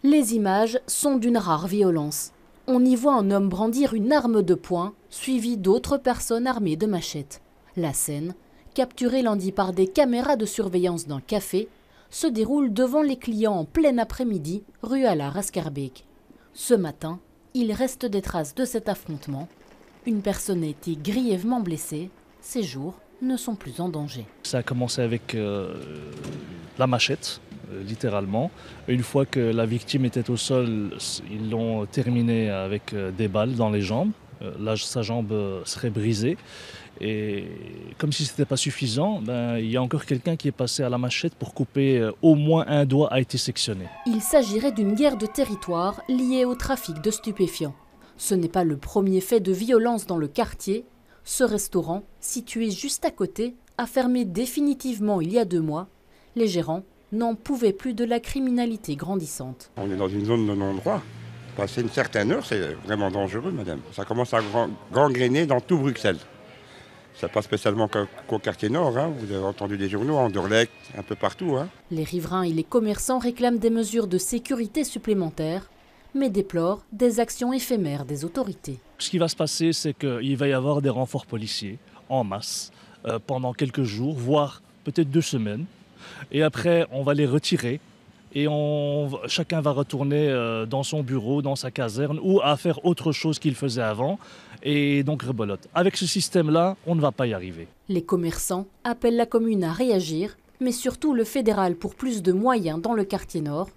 Les images sont d'une rare violence. On y voit un homme brandir une arme de poing, suivi d'autres personnes armées de machettes. La scène, capturée lundi par des caméras de surveillance d'un café, se déroule devant les clients en plein après-midi, rue Allard à Schaerbeek. Ce matin, il reste des traces de cet affrontement. Une personne a été grièvement blessée. Ses jours ne sont plus en danger. Ça a commencé avec la machette, littéralement. Une fois que la victime était au sol, ils l'ont terminé avec des balles dans les jambes. Là, sa jambe serait brisée. Et comme si ce n'était pas suffisant, il y a encore quelqu'un qui est passé à la machette pour couper au moins un doigt a été sectionné. Il s'agirait d'une guerre de territoire liée au trafic de stupéfiants. Ce n'est pas le premier fait de violence dans le quartier. Ce restaurant, situé juste à côté, a fermé définitivement il y a 2 mois. Les gérants n'en pouvaient plus de la criminalité grandissante. On est dans une zone de non-droit. Passer une certaine heure, c'est vraiment dangereux, madame. Ça commence à gangréner dans tout Bruxelles. Ça pas spécialement qu'au quartier nord. Vous avez entendu des journaux, à Anderlecht, un peu partout. Les riverains et les commerçants réclament des mesures de sécurité supplémentaires, mais déplorent des actions éphémères des autorités. Ce qui va se passer, c'est qu'il va y avoir des renforts policiers en masse pendant quelques jours, voire peut-être 2 semaines. Et après, on va les retirer et chacun va retourner dans son bureau, dans sa caserne ou à faire autre chose qu'il faisait avant. Et donc rebelote. Avec ce système-là, on ne va pas y arriver. Les commerçants appellent la commune à réagir, mais surtout le fédéral pour plus de moyens dans le quartier nord.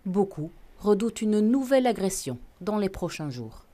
Beaucoup redoutent une nouvelle agression dans les prochains jours.